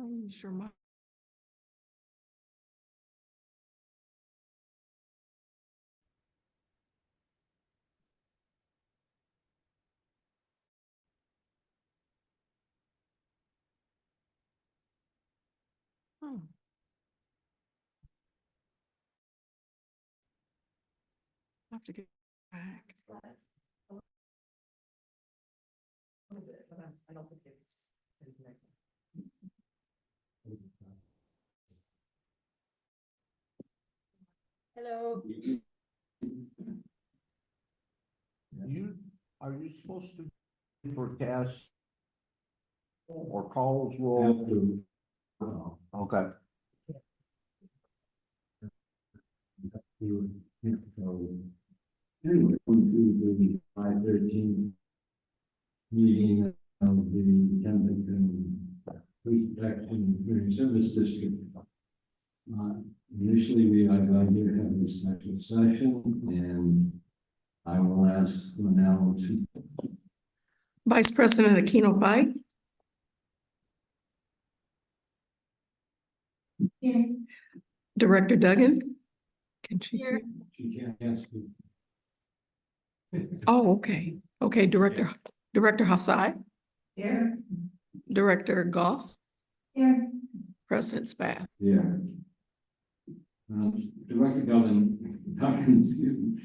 I'm sure my. Oh. I have to get back. I don't think it's. Hello. Are you supposed to forecast or calls roll? Okay. Anyway, to the 5:13 meeting of the Kensington Police Protection and Community Service District. Initially, we are going to have this special session, and I will ask now to. Vice President Aquino Pike. Here. Director Duggan. Can she? Here. She can't speak. Oh, okay. Okay, Director Hassai. Here. Director Goff. Here. President Spath. Yeah. Director Duncan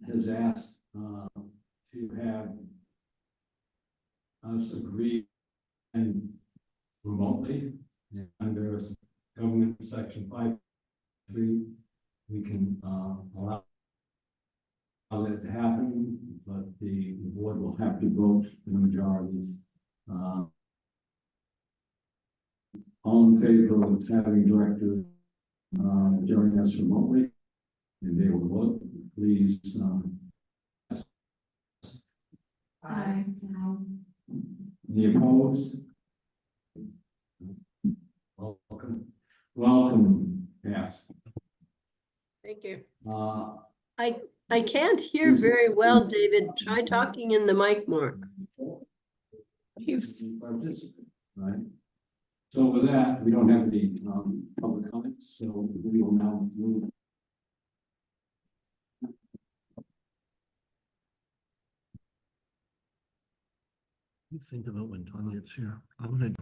has asked to have us agree and remotely under government section 5.3, we can allow that to happen, but the board will have to vote in the majority. All in favor of having director join us remotely, and they will vote, please. Aye. Any opposed? Welcome, yes. Thank you. Uh, I can't hear very well, David. Try talking in the mic more. Right. So with that, we don't have any public comments, so we will now move. Think about when Tom gets here. I'm gonna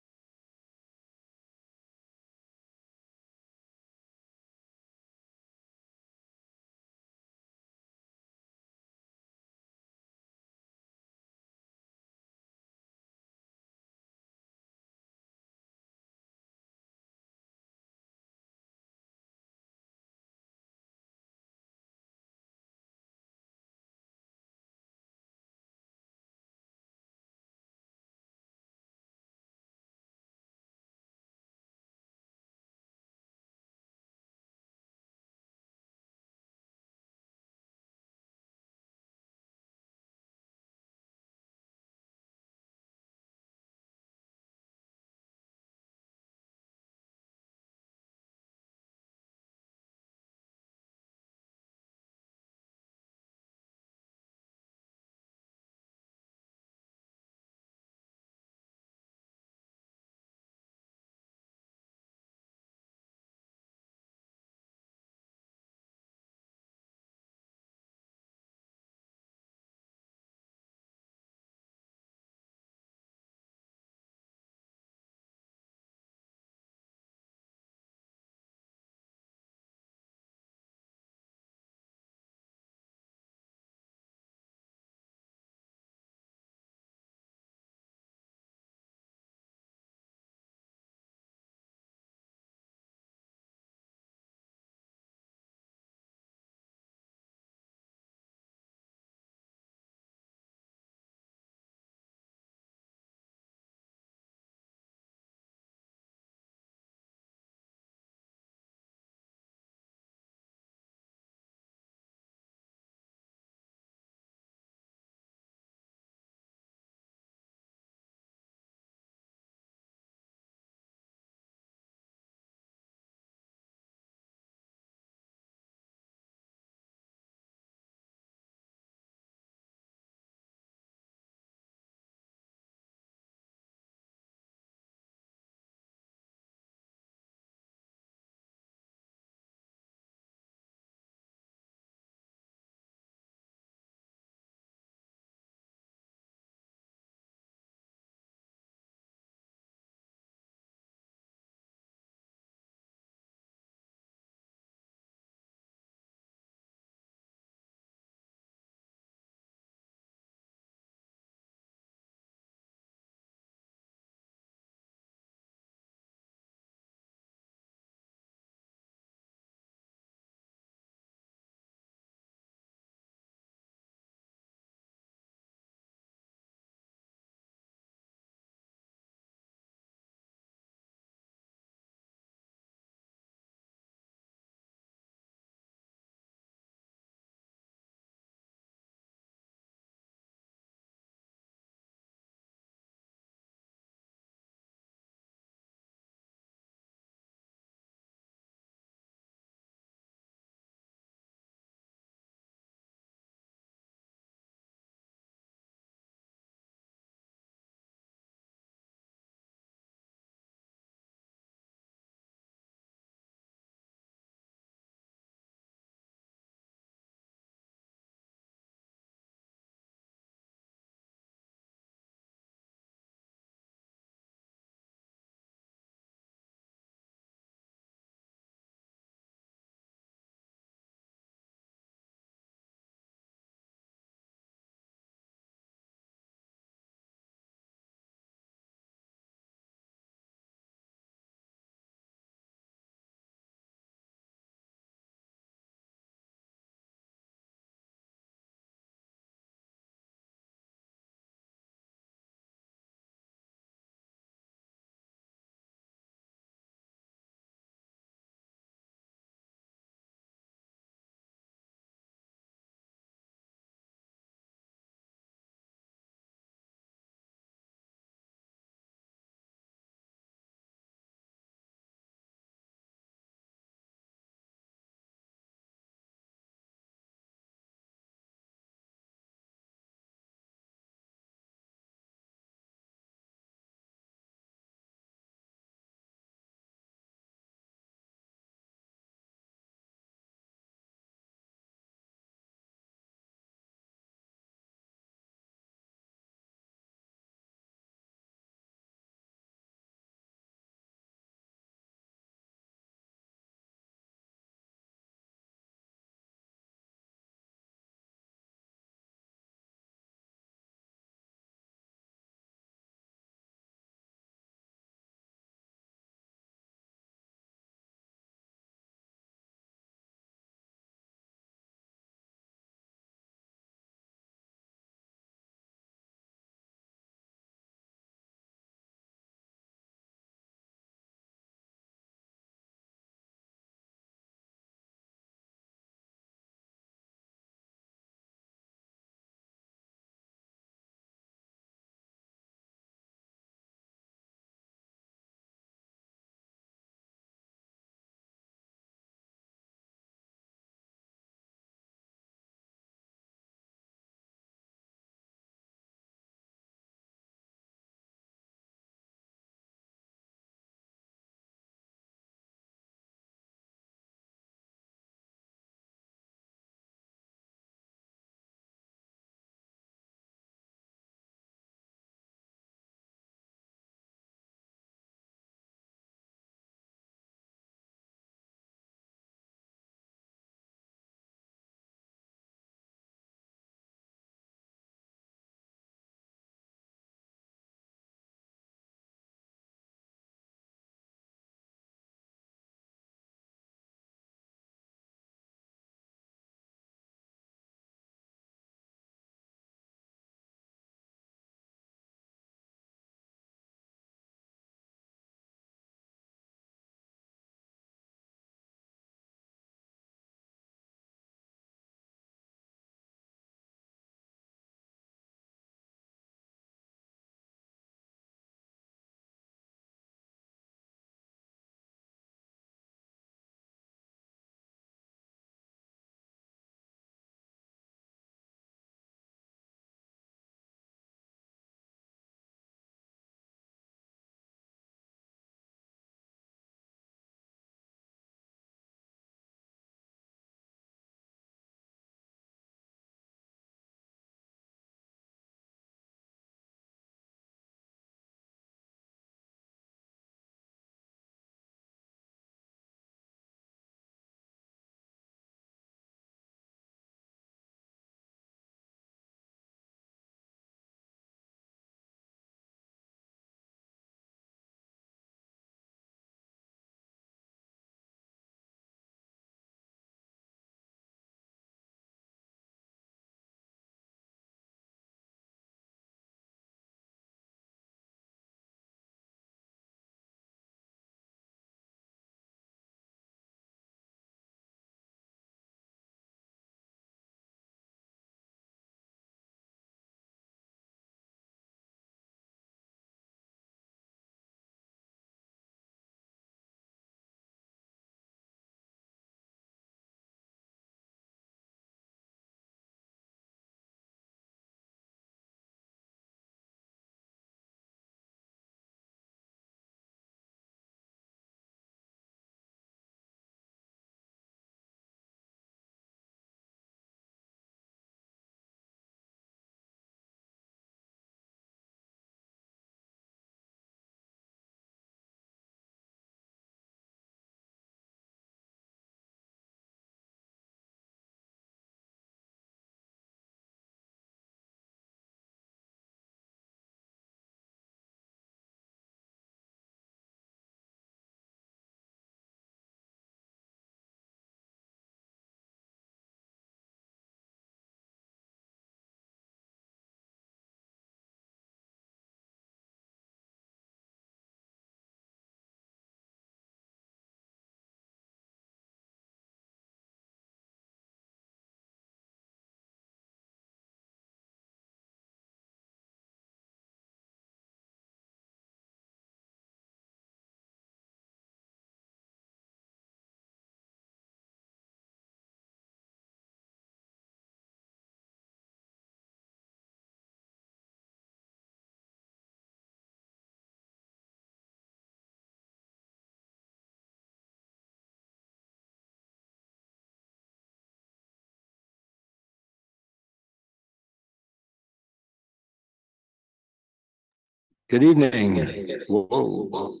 Good evening. Whoa.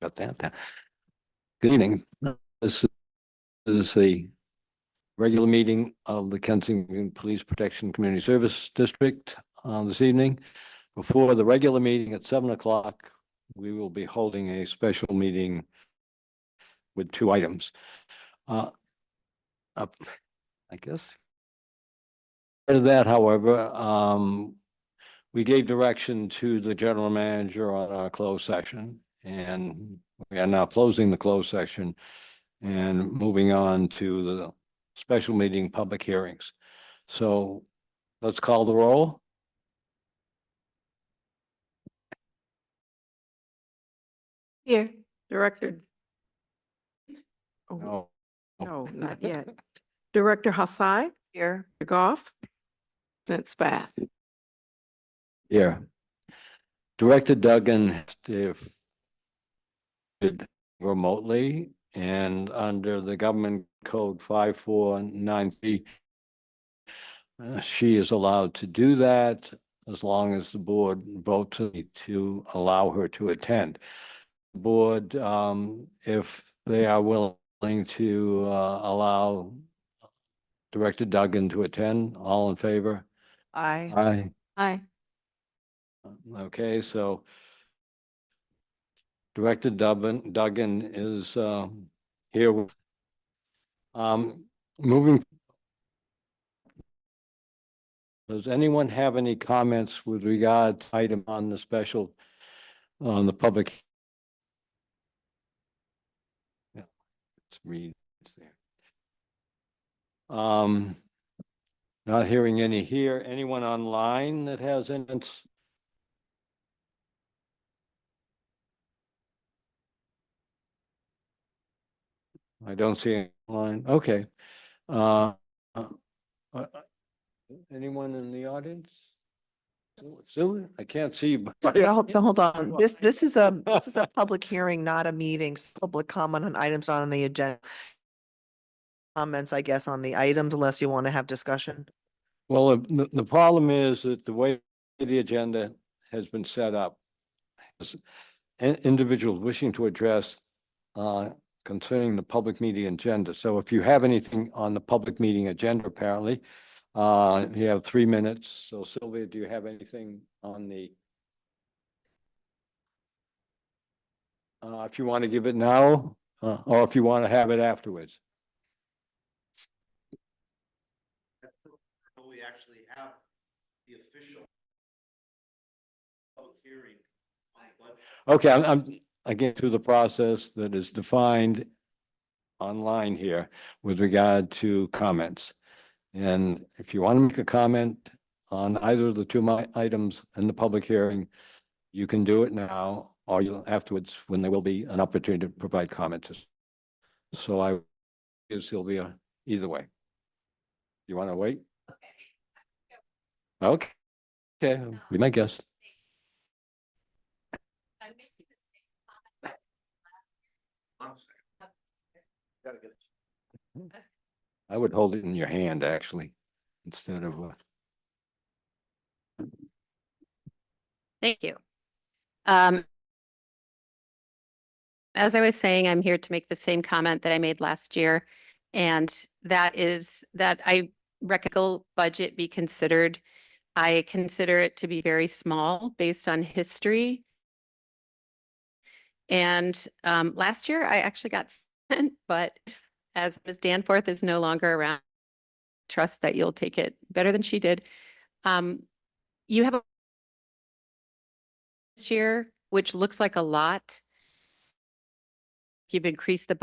Shut that down. Good evening. This is the regular meeting of the Kensington Police Protection Community Service District this evening. Before the regular meeting at 7 o'clock, we will be holding a special meeting with 2 items. I guess. Part of that, however, we gave direction to the general manager on our closed session, and we are now closing the closed session and moving on to the special meeting public hearings. So let's call the roll. Here, Director. Oh, No. no, not yet. Director Hassai. Here. Goff. And Spath. Yeah. Director Duggan, if remotely and under the government code 5493, she is allowed to do that as long as the board votes to allow her to attend. Board, if they are willing to allow Director Duggan to attend, all in favor? Aye. Aye. Aye. Okay, so Director Duggan is here. Moving. Does anyone have any comments with regard to item on the special, on the public? Yeah, let's read there. Not hearing any here. Anyone online that has any? I don't see any online. Okay. Uh, anyone in the audience? Sue, I can't see. Hold on. This is a public hearing, not a meeting. Public comment on items not on the agenda. Comments, I guess, on the items, unless you want to have discussion. Well, the problem is that the way the agenda has been set up, individuals wishing to address concerning the public meeting agenda. So if you have anything on the public meeting agenda, apparently, you have 3 minutes. So Sylvia, do you have anything on the? If you want to give it now, or if you want to have it afterwards. We actually have the official public hearing on the budget. Okay, I'm again through the process that is defined online here with regard to comments. And if you want to make a comment on either of the 2 items in the public hearing, you can do it now, or you'll afterwards when there will be an opportunity to provide comments. So I give Sylvia either way. You want to wait? Okay. Okay, be my guest. I would hold it in your hand, actually, instead of. Thank you. As I was saying, I'm here to make the same comment that I made last year. And that is that I recommend budget be considered. I consider it to be very small based on history. And last year I actually got sent, but as Ms. Danforth is no longer around, trust that you'll take it better than she did. You have a this year, which looks like a lot. You've increased the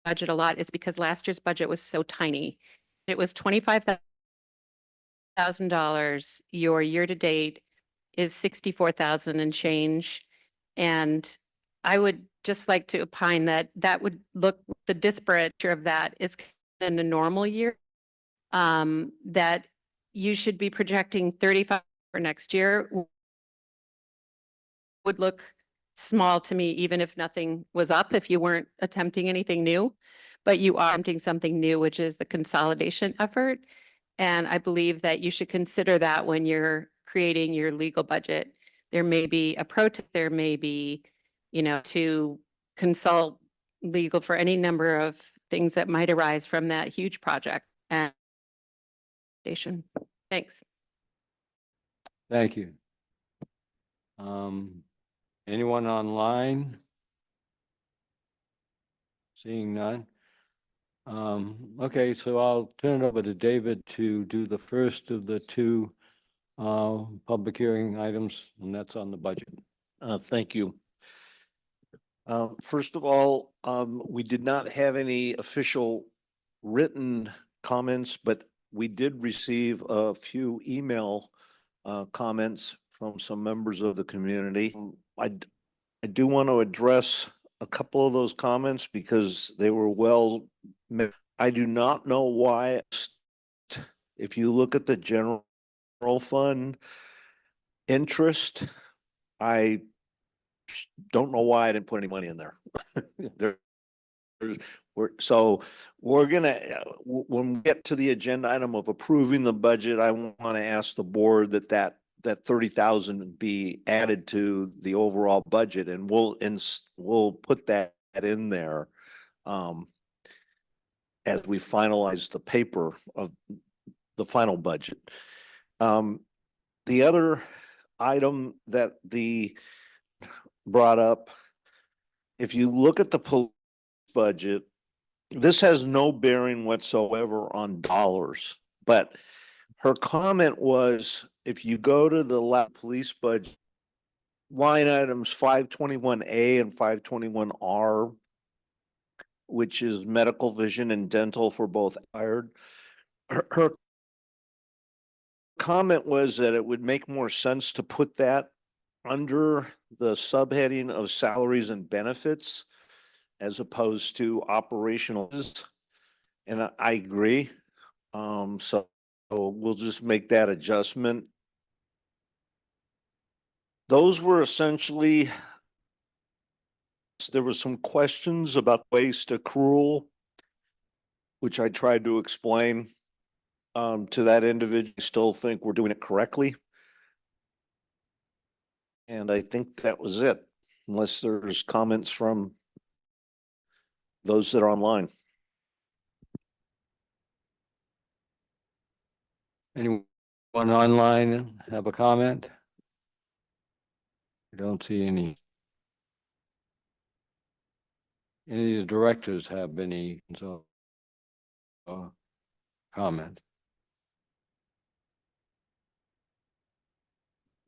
budget a lot is because last year's budget was so tiny. It was $25,000. Your year-to-date is 64,000 and change. And I would just like to opine that that would look, the disparate of that is in a normal year. That you should be projecting 35 for next year would look small to me, even if nothing was up, if you weren't attempting anything new, but you are attempting something new, which is the consolidation effort. And I believe that you should consider that when you're creating your legal budget. There may be a protest, there may be, to consult legal for any number of things that might arise from that huge project and thanks. Thank you. Anyone online? Seeing none. Okay, so I'll turn it over to David to do the first of the two public hearing items, and that's on the budget. Thank you. First of all, we did not have any official written comments, but we did receive a few email comments from some members of the community. I do want to address a couple of those comments because they were well made. I do not know why, if you look at the general fund interest, I don't know why I didn't put any money in there. We're gonna, when we get to the agenda item of approving the budget, I want to ask the board that 30,000 be added to the overall budget, and we'll put that in there as we finalize the paper of the final budget. The other item that brought up, if you look at the police budget, this has no bearing whatsoever on dollars, but her comment was, if you go to the police budget, line items 521A and 521R, which is medical, vision, and dental for both hired, her comment was that it would make more sense to put that under the subheading of salaries and benefits as opposed to operational. And I agree. So we'll just make that adjustment. Those were essentially, there were some questions about waste accrual, which I tried to explain to that individual. I still think we're doing it correctly. And I think that was it, unless there's comments from those that are online. Anyone online have a comment? I don't see any. Any of the directors have any comment?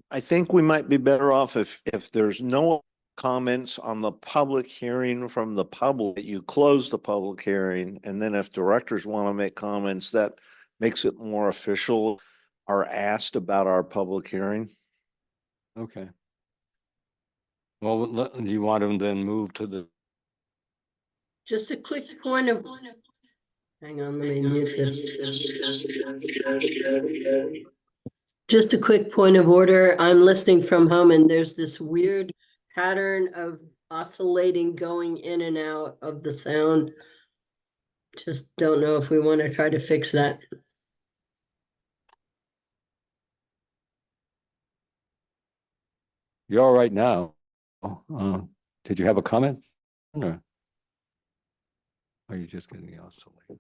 I think we might be better off if there's no comments on the public hearing from the public, you close the public hearing, and then if directors want to make comments, that makes it more official, are asked about our public hearing. Okay. Well, do you want them then move to the? Just a quick point of, hang on, let me mute this. Just a quick point of order. I'm listening from home and there's this weird pattern of oscillating going in and out of the sound. Just don't know if we want to try to fix that. You're all right now. Did you have a comment? Or are you just getting oscillated?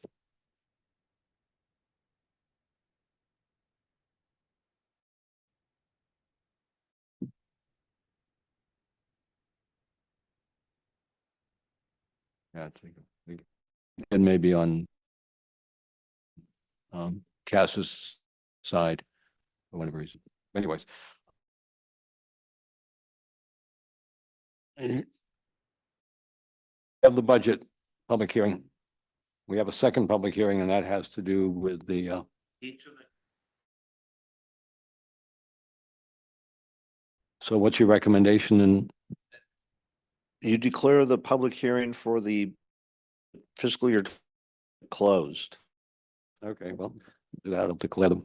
Yeah, and maybe on Cass's side for whatever reason. Anyways. We have the budget public hearing. We have a second public hearing, and that has to do with the so what's your recommendation? And You declare the public hearing for the fiscal year closed. okay, well, that'll declare the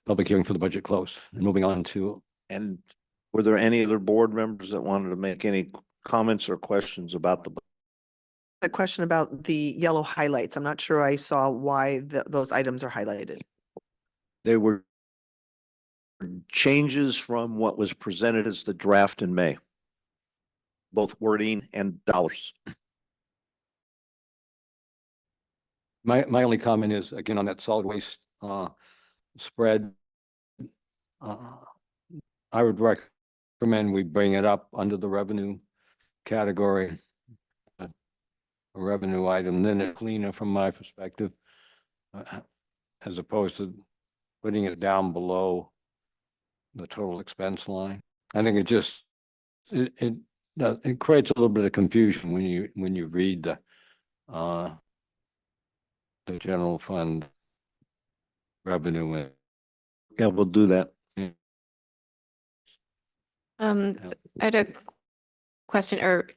public hearing for the budget closed. And moving on to, And were there any other board members that wanted to make any comments or questions about the? A question about the yellow highlights. I'm not sure I saw why those items are highlighted. They were changes from what was presented as the draft in May, both wording and dollars. My only comment is, again, on that solid waste, spread. I would recommend we bring it up under the revenue category. A revenue item, then it's cleaner from my perspective. As opposed to putting it down below the total expense line. I think it creates a little bit of confusion when you read the general fund revenue. Yeah, we'll do that. Yeah. So I had a question, or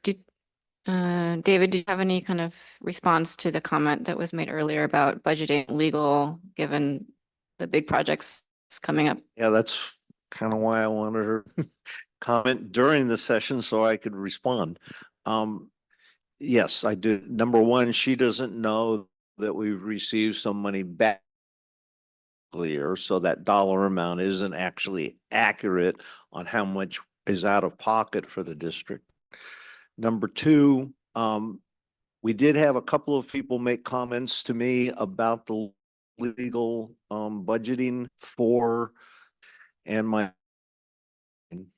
David, do you have any kind of response to the comment that was made earlier about budgeting legal, given the big projects coming up? Yeah, that's kind of why I wanted her comment during the session so I could respond. Yes, I do. Number one, she doesn't know that we've received some money back clear, so that dollar amount isn't actually accurate on how much is out of pocket for the district. Number two, we did have a couple of people make comments to me about the legal budgeting for, and my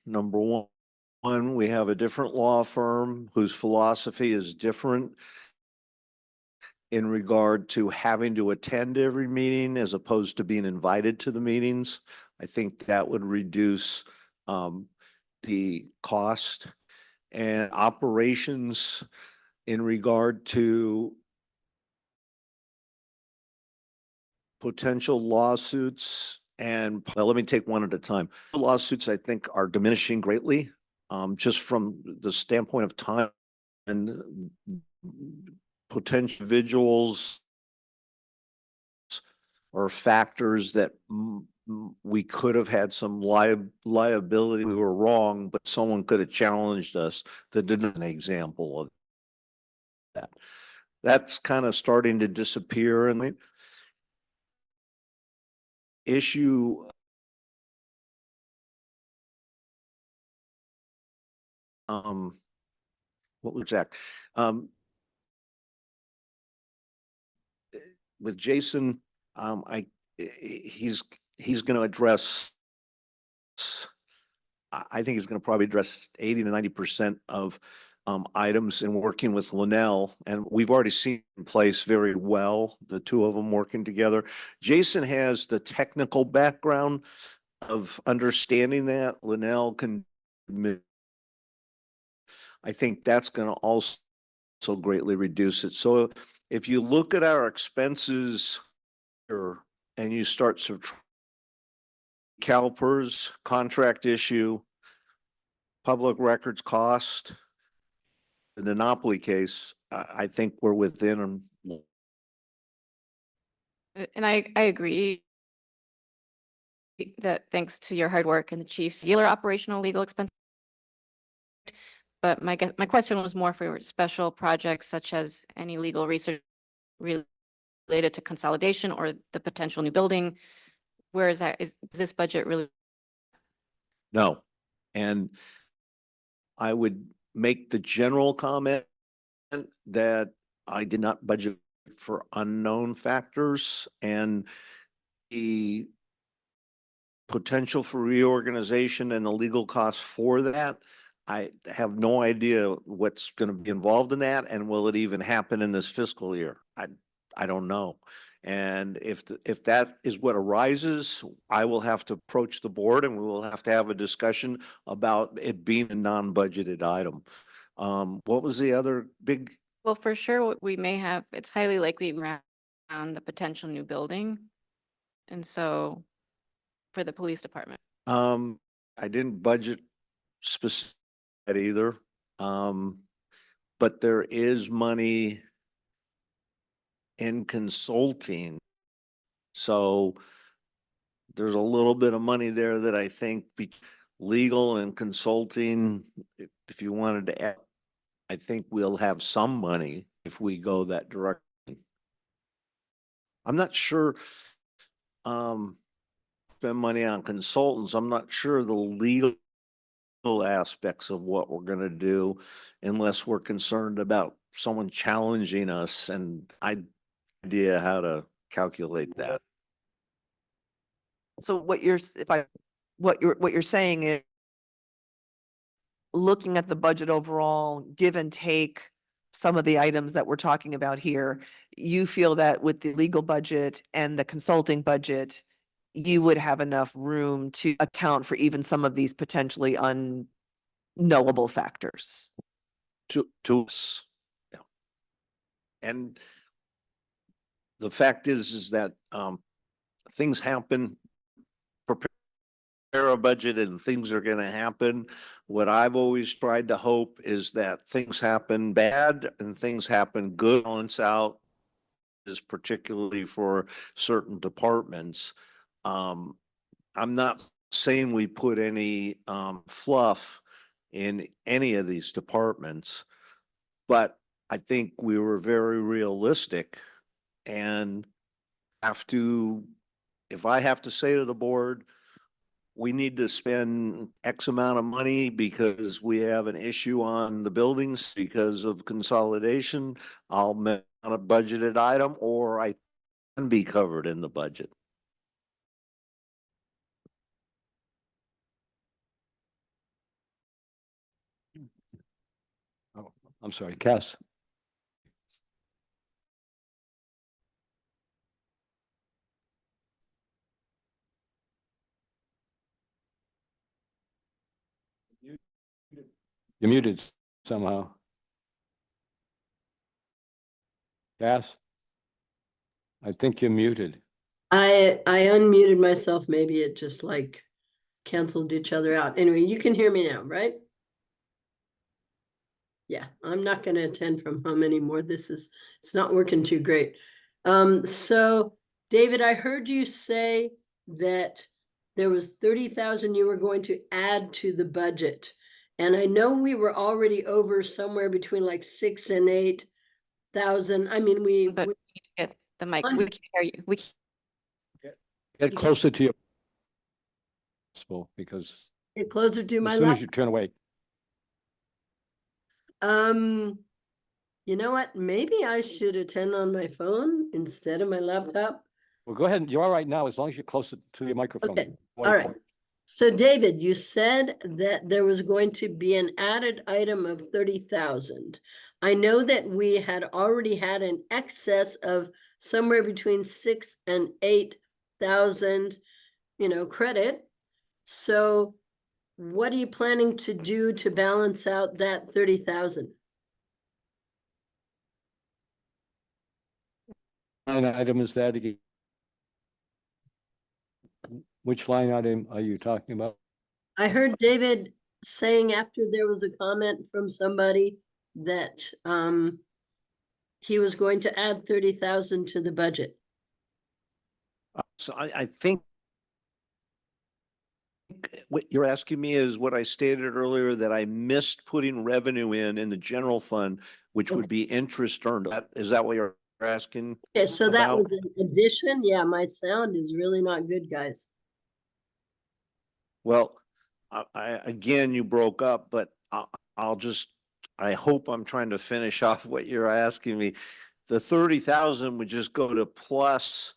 number one, we have a different law firm whose philosophy is different in regard to having to attend every meeting as opposed to being invited to the meetings. I think that would reduce the cost and operations in regard to potential lawsuits. And well, let me take one at a time. Lawsuits, I think, are diminishing greatly, just from the standpoint of time and potential individuals or factors that we could have had some liability. We were wrong, but someone could have challenged us. That didn't an example of that. That's kind of starting to disappear. And the issue what was that? With Jason, he's going to address, I think he's going to probably address 80 to 90% of items in working with Linnell. And we've already seen in place very well, the two of them working together. Jason has the technical background of understanding that. Linnell can, I think that's going to also greatly reduce it. So if you look at our expenses here and you start subtracting CalPERS, contract issue, public records cost, the monopoly case, I think we're within them. And I agree that thanks to your hard work and the chief's regular operational legal expense. But my question was more for special projects such as any legal research related to consolidation or the potential new building. Where is that? Is this budget really? No. And I would make the general comment that I did not budget for unknown factors, and the potential for reorganization and the legal costs for that. I have no idea what's going to be involved in that, and will it even happen in this fiscal year? I don't know. And if that is what arises, I will have to approach the board and we will have to have a discussion about it being a non-budgeted item. What was the other big? Well, for sure, we may have, it's highly likely around the potential new building. And so for the police department. I didn't budget specific either. But there is money in consulting. So there's a little bit of money there that I think legal and consulting, if you wanted to add, I think we'll have some money if we go that direction. I'm not sure. spend money on consultants. I'm not sure the legal aspects of what we're gonna do unless we're concerned about someone challenging us, and idea how to calculate that. So what you're, what you're saying is looking at the budget overall, give and take some of the items that we're talking about here, you feel that with the legal budget and the consulting budget, you would have enough room to account for even some of these potentially unknowable factors. To us. Yeah. And the fact is that things happen, prepare a budget and things are gonna happen. What I've always tried to hope is that things happen bad and things happen good, balance out, is particularly for certain departments. I'm not saying we put any fluff in any of these departments, but I think we were very realistic and if I have to say to the board, we need to spend X amount of money because we have an issue on the buildings because of consolidation, I'll make on a budgeted item, or I can be covered in the budget. Oh, I'm sorry, Cass. You're muted somehow. Cass? I think you're muted. I unmuted myself. Maybe it just like canceled each other out. Anyway, you can hear me now, right? Yeah, I'm not gonna attend from home anymore. It's not working too great. So David, I heard you say that there was 30,000 you were going to add to the budget. And I know we were already over somewhere between like 6 and 8,000. I mean, But we need to get the mic. Un- We can hear you. We can. Get closer to your because get closer to my as soon lap. as you turn away, You know what? Maybe I should attend on my phone instead of my laptop. well, go ahead. You're all right now, as long as you're closer to your microphone. Okay, all right. So David, you said that there was going to be an added item of 30,000. I know that we had already had an excess of somewhere between 6 and 8,000, credit. So what are you planning to do to balance out that 30,000? Line item is that again? Which line item are you talking about? I heard David saying after there was a comment from somebody that he was going to add 30,000 to the budget. So I think what you're asking me is what I stated earlier, that I missed putting revenue in the general fund, which would be interest earned. Is that what you're asking? Okay, so that About- was an addition. Yeah, my sound is really not good, guys. Well, again, you broke up, but I hope I'm trying to finish off what you're asking me. The 30,000 would just go to plus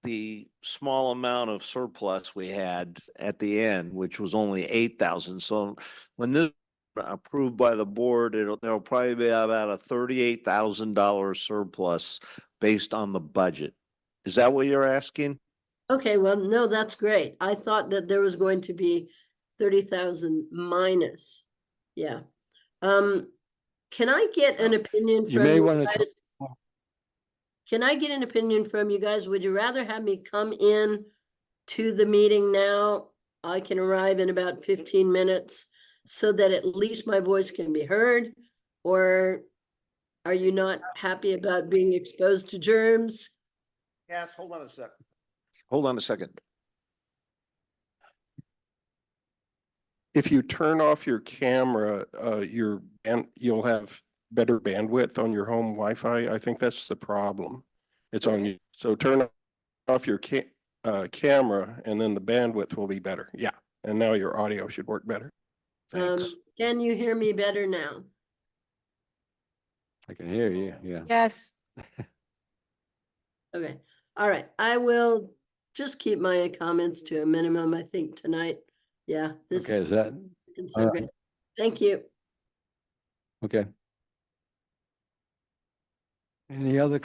the small amount of surplus we had at the end, which was only 8,000. So when this approved by the board, there'll probably be about a $38,000 surplus based on the budget. Is that what you're asking? Okay, well, no, that's great. I thought that there was going to be 30,000 minus. Yeah. Can I get an opinion You from may you want to. guys? Can I get an opinion from you guys? Would you rather have me come in to the meeting now? I can arrive in about 15 minutes so that at least my voice can be heard? Or are you not happy about being exposed to germs? Yes, hold on a second. Hold on a second. If you turn off your camera, you'll have better bandwidth on your home Wi-Fi. I think that's the problem. It's on you. So turn off your camera, and then the bandwidth will be better. Yeah, and now your audio should work better. Thanks. Can you hear me better now? I can hear you, yeah. Yes. Okay, all right. I will just keep my comments to a minimum, I think, tonight. Yeah, this Okay, is that, is all so right. good. Thank you. okay. Any other?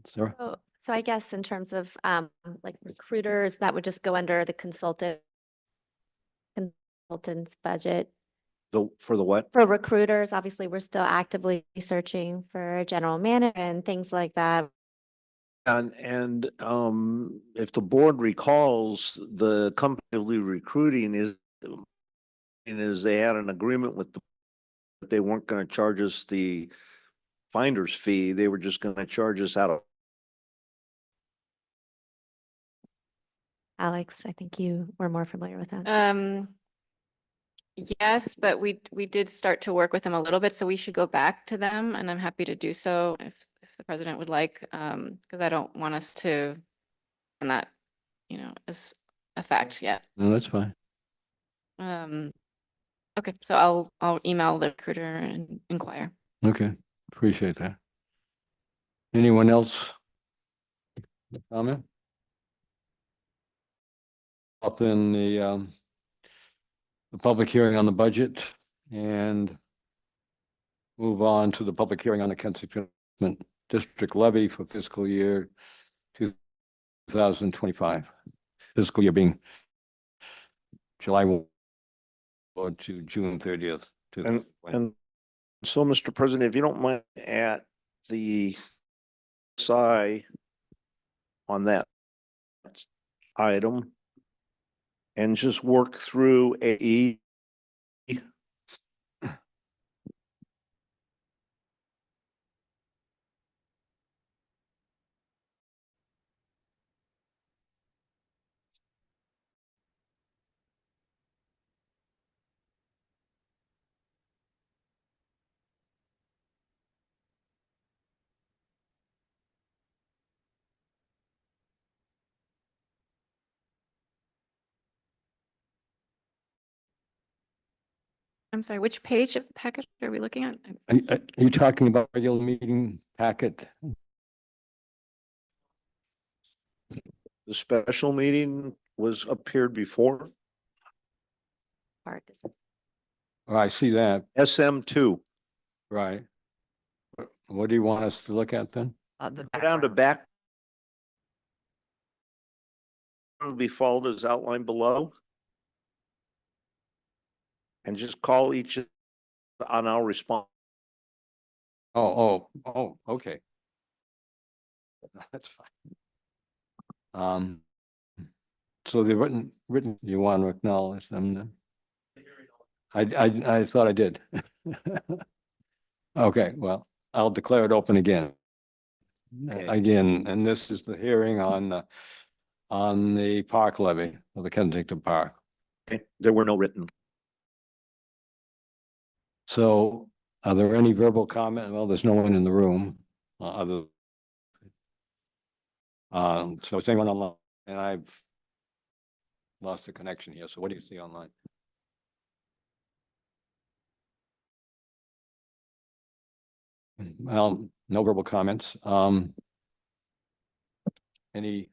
Sarah? So I guess in terms of like recruiters, that would just go under the consultant's budget. For the what? For recruiters, obviously, we're still actively searching for a general manager and things like that. And if the board recalls, the company recruiting is they had an agreement with that they weren't gonna charge us the finder's fee. They were just gonna charge us out of. Alex, I think you were more familiar with that. Yes, but we did start to work with them a little bit, so we should go back to them, and I'm happy to do so if the president would like, because I don't want us to, and that, as a fact yet. No, that's fine. Okay, so I'll email the recruiter and inquire. Okay, appreciate that. Anyone else? Comment? Up in the public hearing on the budget and move on to the public hearing on the Kensington District levy for fiscal year 2025. Fiscal year being July 1 to June 30th. And so, Mr. President, if you don't mind, at the SI on that item and just work through AE. I'm sorry, which page of the packet are we looking at? Are you talking about regular meeting packet? The special meeting was appeared before, Part is- Oh, I see that, SM2. right. What do you want us to look at then? The Go down to background. back. Will be followed as outlined below. And just call each and I'll respond. Oh, okay. That's fine. So the written, you want to acknowledge them then? I thought I did. Okay, well, I'll declare it open again. Okay. Again, and this is the hearing on the park levy of the Kensington Park. Okay, there were no written. So are there any verbal comment? Well, there's no one in the room, other. So is anyone online? And I've lost the connection here. So what do you see online? Well, no verbal comments. Anything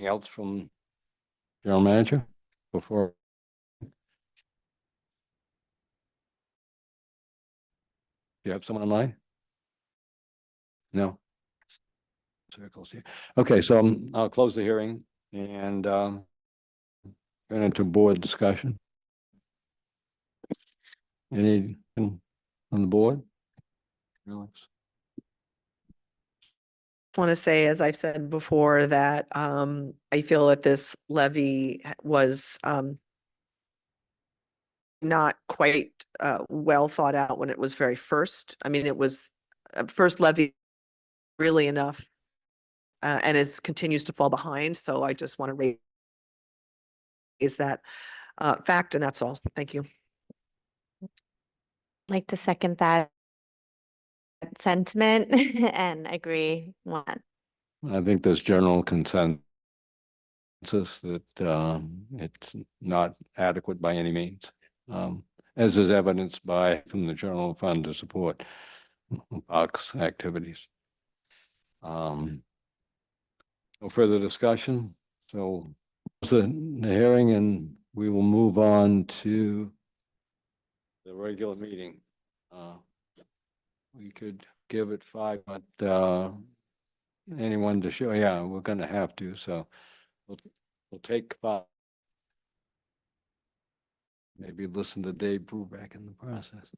else from general manager before? Do you have someone online? No. Circles here. Okay, so I'll close the hearing and turn into board discussion. Any on the board? Alex? Want to say, as I've said before, that I feel that this levy was not quite well thought out when it was very first. I mean, it was first levy really enough and continues to fall behind. So I just want to raise that fact, and that's all. Thank you. Like to second that. sentiment and agree one. I think there's general consensus that it's not adequate by any means. As is evidenced by from the general fund to support parks activities. No further discussion, so the hearing, and we will move on to the regular meeting. We could give it 5, but anyone to show, yeah, we're gonna have to, so we'll take 5. Maybe listen to Dave Brubeck in the process.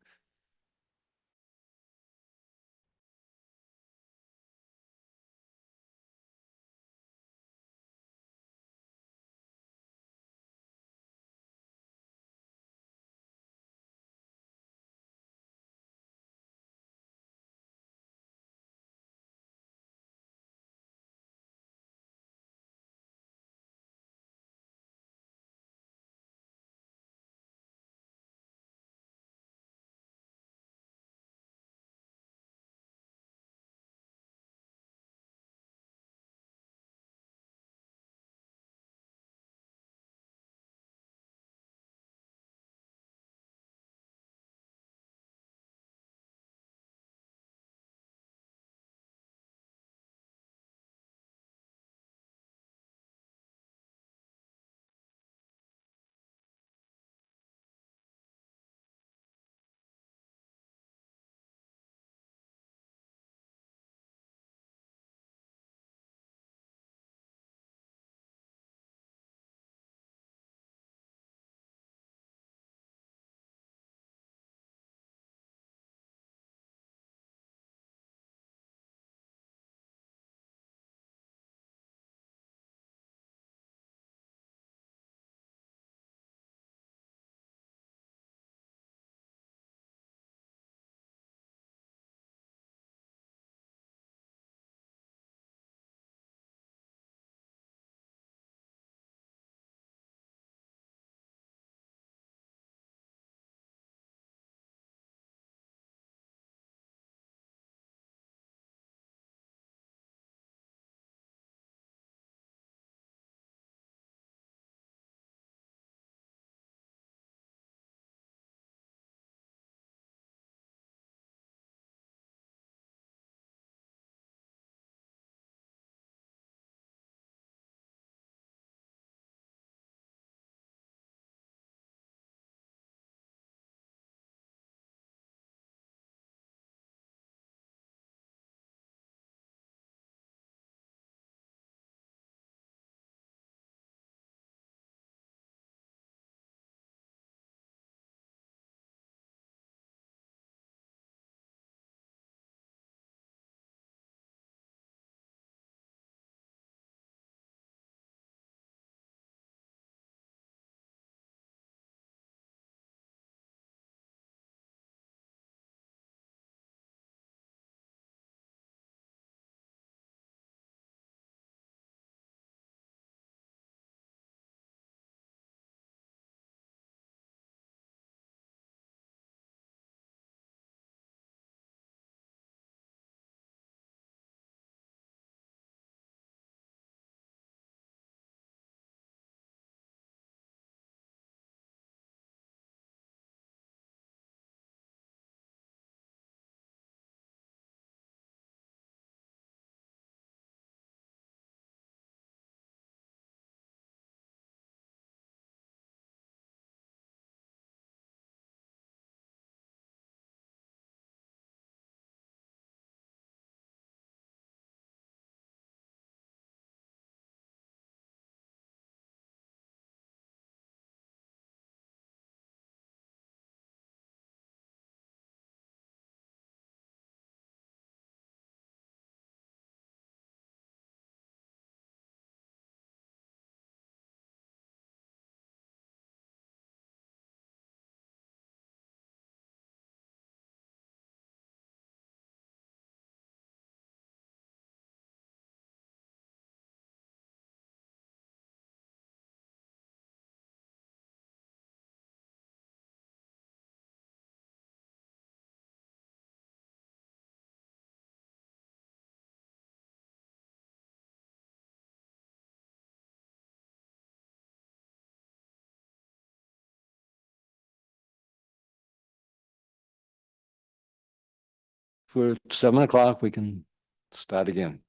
for 7 o'clock, we can start again.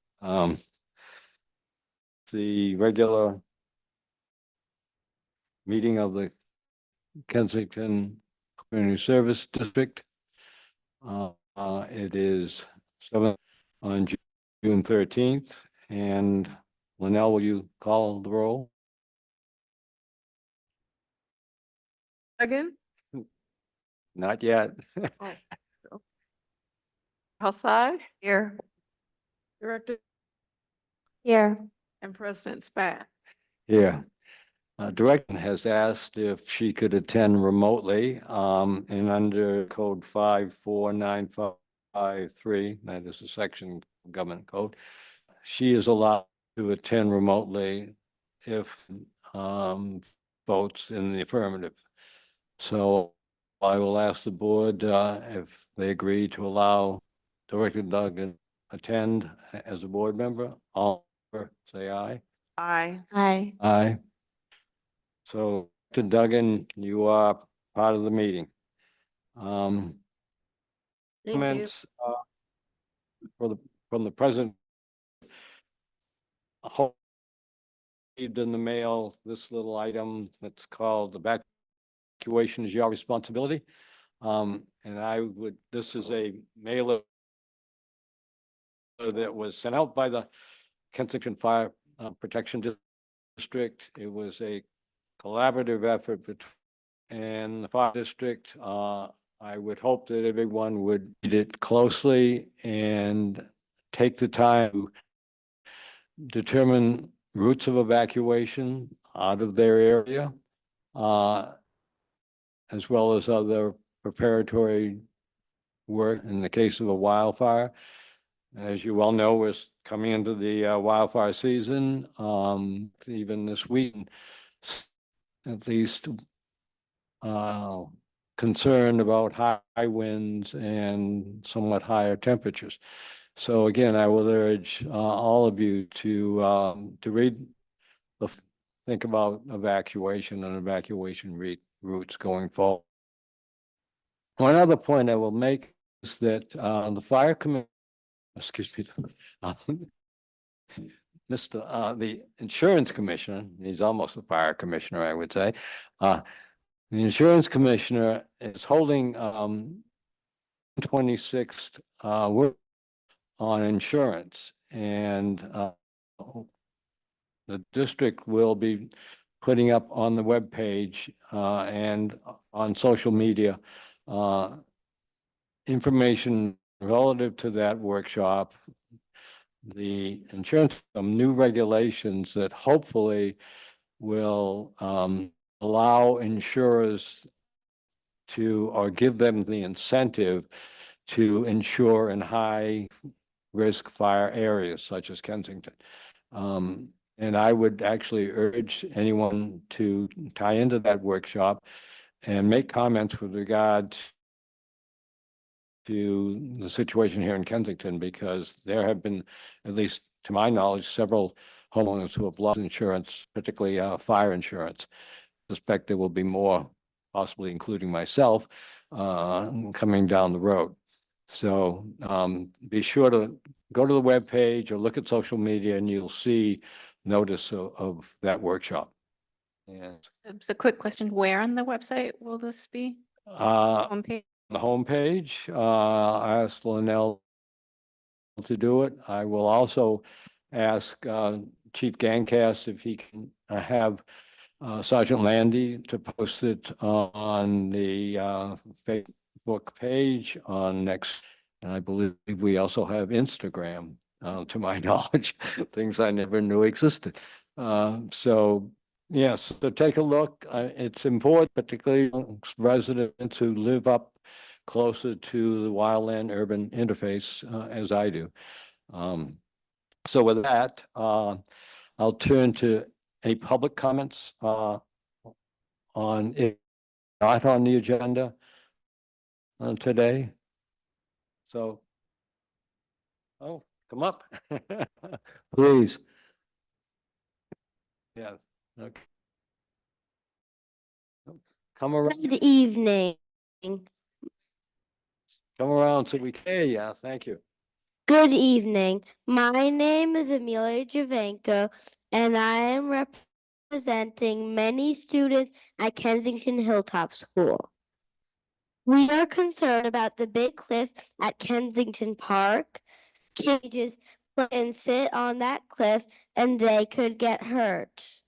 The regular meeting of the Kensington Community Service District. It is 7 on June 13th, and Linnell, will you call the roll? Again? Not yet. Hassai, Here. Director, Here. and President Spat. Yeah. Director has asked if she could attend remotely, and under code 54953, that is the section government code. She is allowed to attend remotely if, votes in the affirmative. So I will ask the board, if they agree to allow Director Duggan attend as a board member. All in favor, say aye. Aye. Hi. Aye. So, to Duggan, you are part of the meeting. Thank you. Comments, from the president. Received in the mail, this little item that's called evacuation is your responsibility. And this is a mailer that was sent out by the Kensington Fire Protection District. It was a collaborative effort and the fire district. I would hope that everyone would read it closely and take the time to determine routes of evacuation out of their area, as well as other preparatory work in the case of a wildfire. As you well know, we're coming into the wildfire season, even this week, at least concerned about high winds and somewhat higher temperatures. So again, I will urge all of you to read, think about evacuation and evacuation routes going forward. One other point I will make is that the fire commission, excuse me, the insurance commissioner, he's almost a fire commissioner, I would say. The insurance commissioner is holding 26th work on insurance, and the district will be putting up on the webpage and on social media information relative to that workshop. The insurance, some new regulations that hopefully will allow insurers to, or give them the incentive to insure in high risk fire areas such as Kensington. And I would actually urge anyone to tie into that workshop and make comments with regard to the situation here in Kensington, because there have been, at least to my knowledge, several homeowners who have lost insurance, particularly fire insurance. I suspect there will be more, possibly including myself, coming down the road. So be sure to go to the webpage or look at social media, and you'll see notice of that workshop. And So quick question, where on the website will this be? Homepage? the homepage, I asked Linnell to do it. I will also ask Chief Gancast if he can have Sergeant Landy to post it on the Facebook page on next. And I believe we also have Instagram, to my knowledge, things I never knew existed. So yes, so take a look. It's important, particularly amongst residents who live up closer to the wildland urban interface, as I do. So with that, I'll turn to any public comments on it not on the agenda today. So, oh, come up, please. Yes. Okay. Come around. Good evening. come around so we can, yeah, thank you. Good evening. My name is Amelia Javanko, and I am representing many students at Kensington Hilltop School. We are concerned about the big cliff at Kensington Park. Cages play and sit on that cliff, and they could get hurt.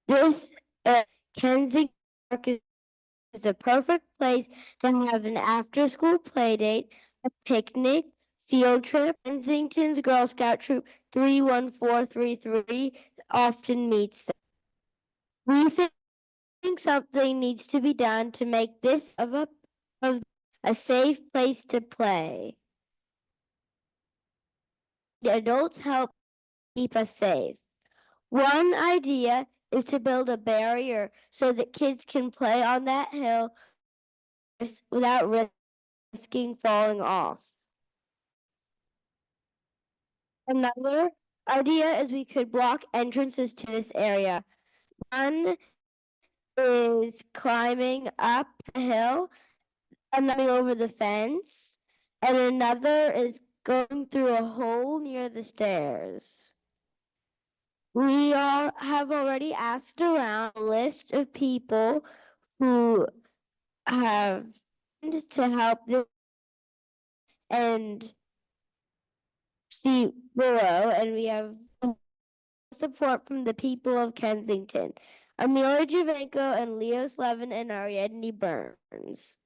This Kensington Park is the perfect place to have an after-school play date, a picnic, field trip. Kensington's Girl Scout Troop 31433 often meets them. We think something needs to be done to make this of a safe place to play. The adults help keep us safe. One idea is to build a barrier so that kids can play on that hill without risking falling off. Another idea is we could block entrances to this area. One is climbing up the hill and climbing over the fence, and another is going through a hole near the stairs. We all have already asked around a list of people who have to help them and see below, and we have support from the people of Kensington. Amelia Javanko and Leo Slevin and Ariadne Burns.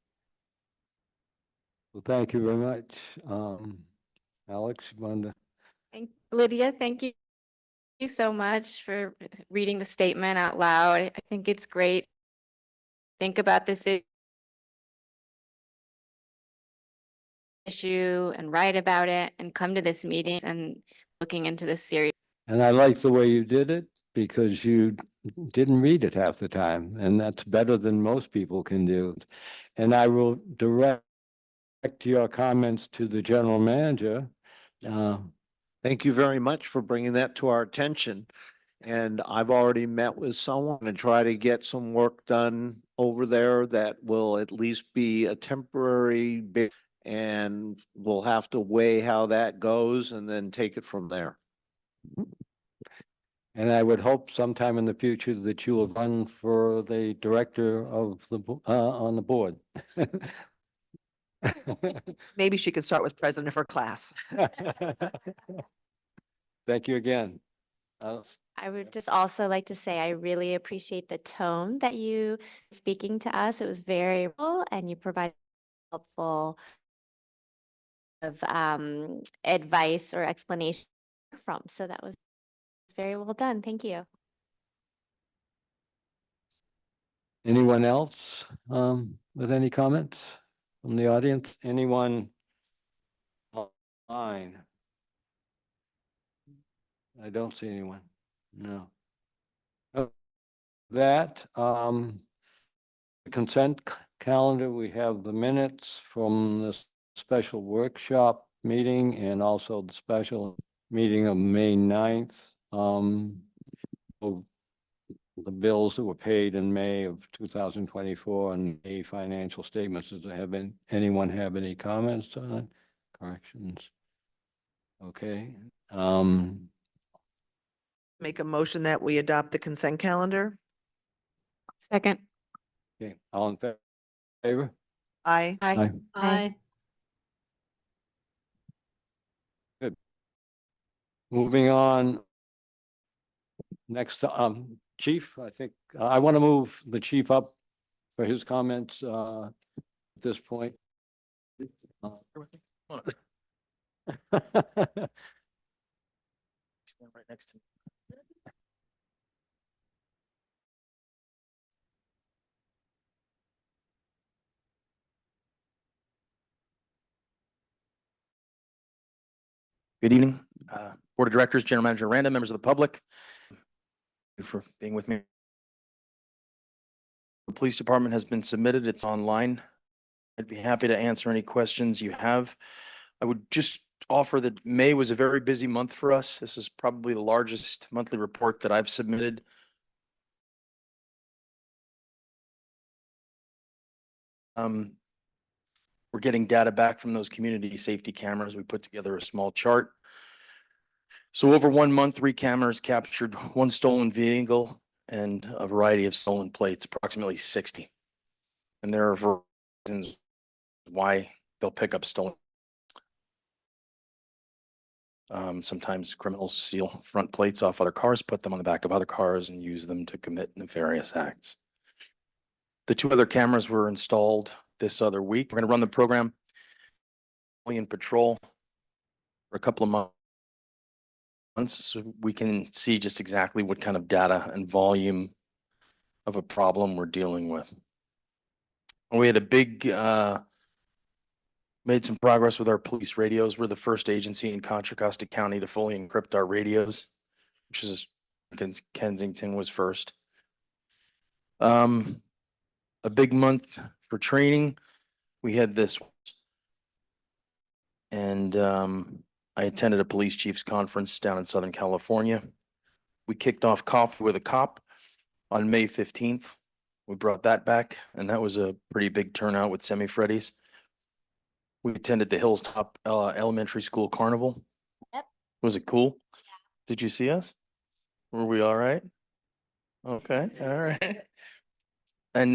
Well, thank you very much. Alex, you wanted to? Lydia, thank you so much for reading the statement out loud. I think it's great. Think about this issue and write about it and come to this meeting and looking into this series. And I like the way you did it because you didn't read it half the time, and that's better than most people can do. And I will direct your comments to the general manager. Thank you very much for bringing that to our attention. And I've already met with someone and try to get some work done over there that will at least be a temporary bit. And we'll have to weigh how that goes and then take it from there. And I would hope sometime in the future that you will run for the director of on the board. Maybe she could start with president of her class. Thank you again. I would just also like to say I really appreciate the tone that you speaking to us. It was very real, and you provided helpful of advice or explanation from. So that was very well done. Thank you. Anyone else with any comments from the audience? Anyone online? I don't see anyone. No. That consent calendar, we have the minutes from the special workshop meeting and also the special meeting of May 9th. Of the bills that were paid in May of 2024 and May financial statements. Does anyone have any comments on it? Corrections? Okay. Make a motion that we adopt the consent calendar. Second. Okay, all in favor? Aye. Aye. Aye. Good. Moving on. Next, Chief, I think, I want to move the chief up for his comments, at this point. Right next to me. Good evening, Board of Directors, General Manager Randa, members of the public. Thank you for being with me. The police department has been submitted. It's online. I'd be happy to answer any questions you have. I would just offer that May was a very busy month for us. This is probably the largest monthly report that I've submitted. We're getting data back from those community safety cameras. We put together a small chart. So over 1 month, 3 cameras captured 1 stolen vehicle and a variety of stolen plates, approximately 60. And there are reasons why they'll pick up stolen. Sometimes criminals steal front plates off other cars, put them on the back of other cars, and use them to commit nefarious acts. The 2 other cameras were installed this other week. We're going to run the program in patrol for a couple of months so we can see just exactly what kind of data and volume of a problem we're dealing with. We had a big made some progress with our police radios. We're the first agency in Contra Costa County to fully encrypt our radios, which is Kensington was first. A big month for training. We had this, and I attended a police chiefs conference down in Southern California. We kicked off Coffee with a Cop on May 15th. We brought that back, and that was a pretty big turnout with semi-Freddies. We attended the Hilltop Elementary School Carnival. Yep. Was it cool? Did you see us? Were we all right? Okay, all right. And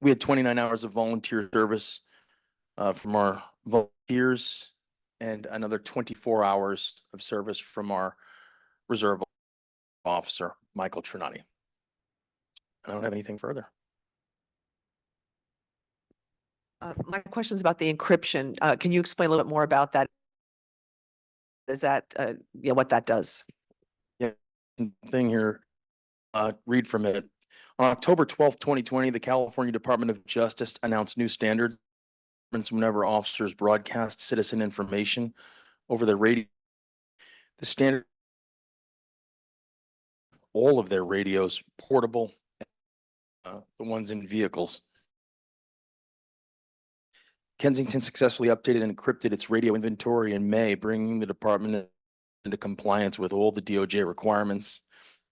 we had 29 hours of volunteer service from our volunteers and another 24 hours of service from our reserve officer, Michael Trinati. I don't have anything further. My question is about the encryption. Can you explain a little bit more about that? Is that, yeah, what that does? Yeah, thing here, read from it. On October 12th, 2020, the California Department of Justice announced new standards whenever officers broadcast citizen information over their radio. The standard, all of their radios, portable, the ones in vehicles. Kensington successfully updated and encrypted its radio inventory in May, bringing the department into compliance with all the DOJ requirements.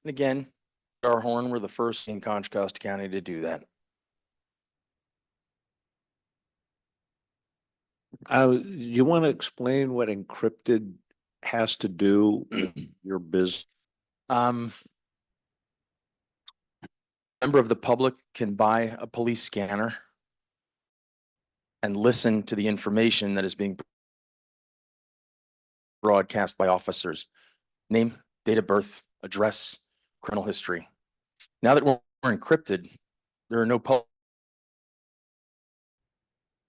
And again, our horn were the first in Contra Costa County to do that. You want to explain what encrypted has to do with your business? Member of the public can buy a police scanner and listen to the information that is being broadcast by officers. Name, date of birth, address, criminal history. Now that we're encrypted, there are no public.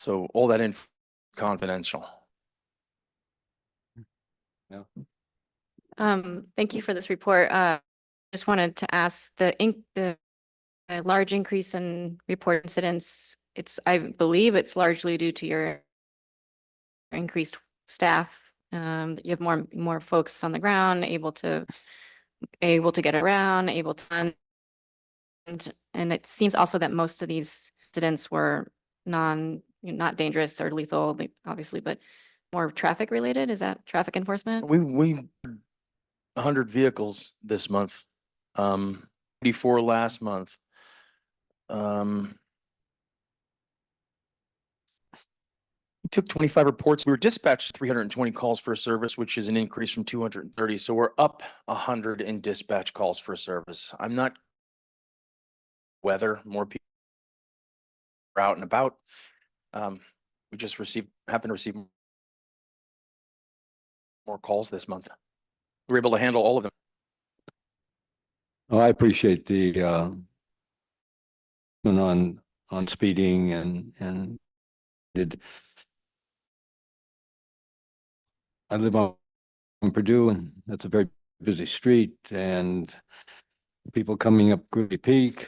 So all that info is confidential. Thank you for this report. Just wanted to ask the large increase in report incidents. I believe it's largely due to your increased staff. You have more folks on the ground, able to get around, able to fund. And it seems also that most of these incidents were not dangerous or lethal, obviously, but more traffic related. Is that traffic enforcement? We 100 vehicles this month, 84 last month. We took 25 reports. We were dispatched 320 calls for service, which is an increase from 230. So we're up 100 in dispatch calls for service. I'm not weather, more people are out and about. We just happened to receive more calls this month. We were able to handle all of them. Oh, I appreciate the on speeding and I live on Purdue, and that's a very busy street, and people coming up Groovy Peak,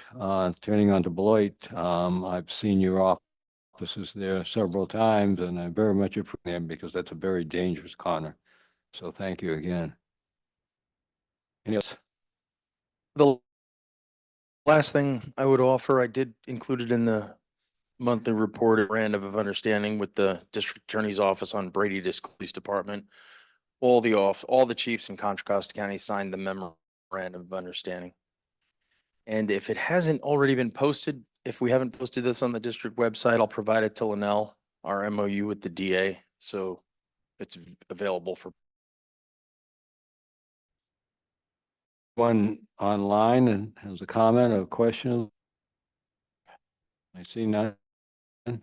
turning onto Beloit. I've seen your offices there several times, and I very much appreciate them because that's a very dangerous corner. So thank you again. Any else? The last thing I would offer, I did include it in the monthly report at Random of Understanding with the District Attorney's Office on Brady Police Department. All the chiefs in Contra Costa County signed the memorandum of understanding. And if it hasn't already been posted, if we haven't posted this on the district website, I'll provide it to Linnell our MOU with the DA, so it's available for. One online and has a comment or question? I see none. Well,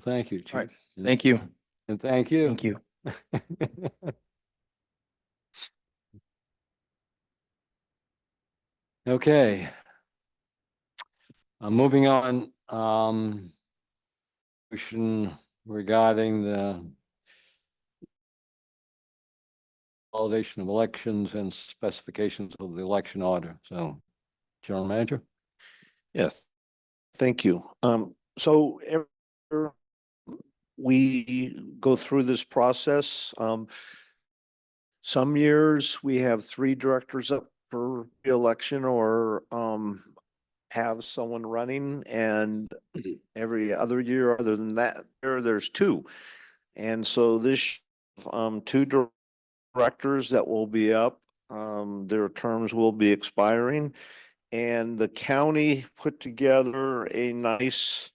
thank you, All right. Chief. Thank you. And thank you. Thank you. Okay. Moving on, motion regarding the validation of elections and specifications of the election order. So, General Manager? Yes, thank you. So we go through this process. Some years we have 3 directors up for election or have someone running, and every other year other than that, there's 2. And so this 2 directors that will be up, their terms will be expiring. And the county put together a nice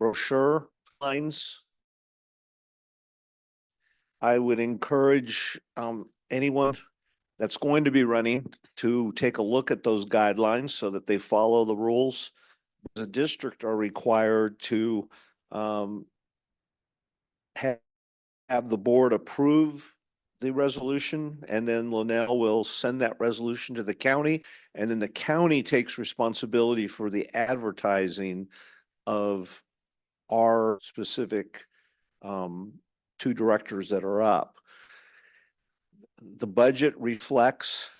brochure lines. I would encourage anyone that's going to be running to take a look at those guidelines so that they follow the rules. The district are required to have the board approve the resolution, and then Linnell will send that resolution to the county, and then the county takes responsibility for the advertising of our specific 2 directors that are up. The budget reflects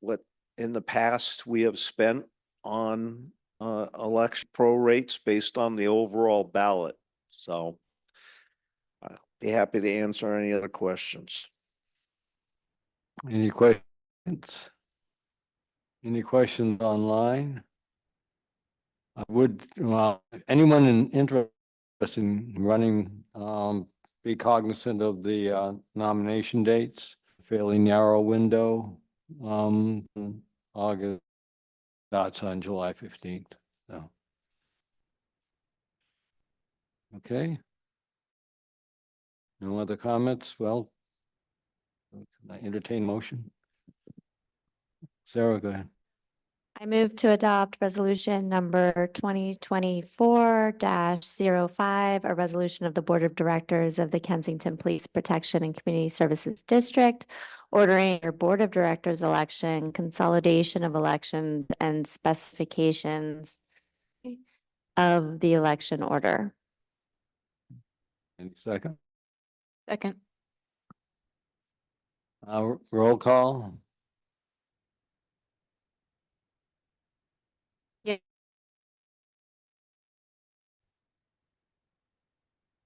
what in the past we have spent on election prorates based on the overall ballot. So I'll be happy to answer any other questions. Any questions? Any questions online? I would, anyone interested in running, be cognizant of the nomination dates, fairly narrow window. August starts on July 15th. So. Okay. No other comments? Well, can I entertain motion? Sarah, go ahead. I move to adopt resolution number 2024-05, a resolution of the Board of Directors of the Kensington Police Protection and Community Services District, ordering your Board of Directors election, consolidation of elections, and specifications of the election order. Any second? Second. Roll call? Yeah.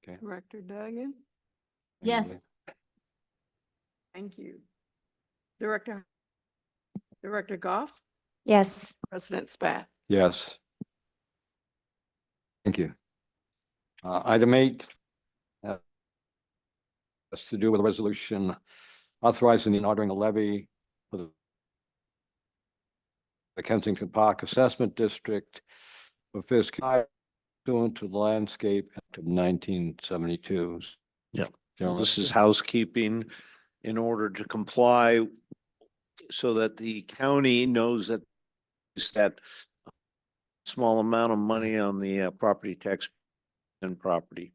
Okay. Director Duggan, Yes. thank you. Director Goff, Yes. President Spath. Yes. Thank you. Item 8 has to do with a resolution authorizing and ordering a levy for the Kensington Park Assessment District for fiscal year pursuant to the Landscape Act of 1972. Yeah. General This is Manager. housekeeping in order to comply so that the county knows that it's that small amount of money on the property tax and property.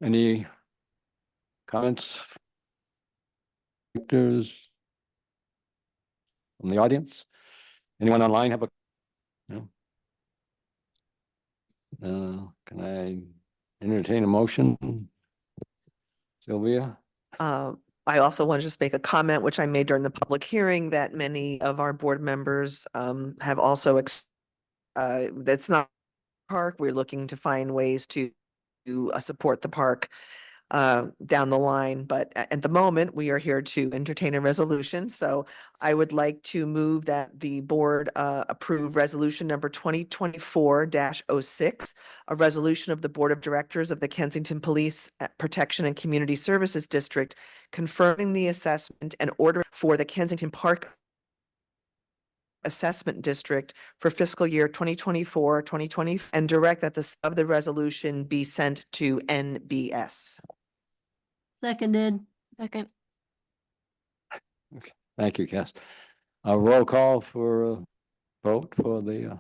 Any comments? Victors from the audience? Anyone online have a? No. Can I entertain a motion? Sylvia? I also want to just make a comment, which I made during the public hearing, that many of our board members have also, that's not park. We're looking to find ways to support the park. down the line. But at the moment, we are here to entertain a resolution. So I would like to move that the board approve resolution number 2024-06, a resolution of the Board of Directors of the Kensington Police Protection and Community Services District confirming the assessment and order for the Kensington Park Assessment District for fiscal year 2024, 2020, and direct that the of the resolution be sent to NBS. Seconded. Second. Thank you, Cass. A roll call for a vote for the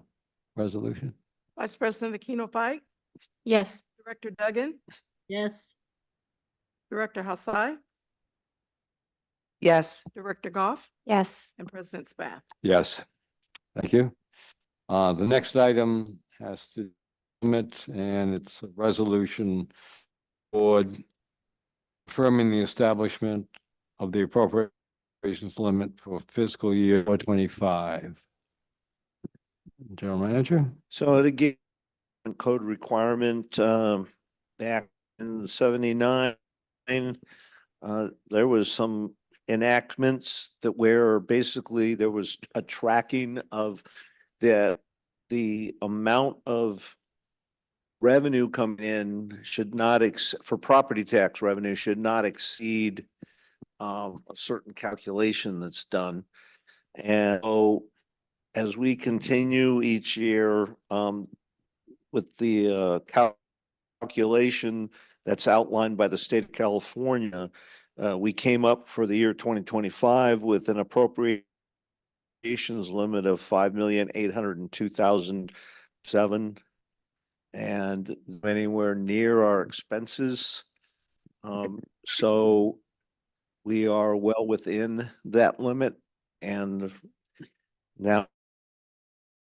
resolution. Vice President Aquino White, Yes. Director Duggan, Yes. Director Hassai, Yes. Director Goff, Yes. and President Spath. Yes, thank you. The next item has to limit, and it's a resolution board affirming the establishment of the appropriations limit for fiscal year 25. General Manager? So again, code requirement, back in 79, there was some enactments that where basically there was a tracking of the amount of revenue coming in should not for property tax revenue should not exceed a certain calculation that's done. And so as we continue each year with the calculation that's outlined by the state of California, we came up for the year 2025 with an appropriations limit of 5,802,007, and anywhere near our expenses. So we are well within that limit, and now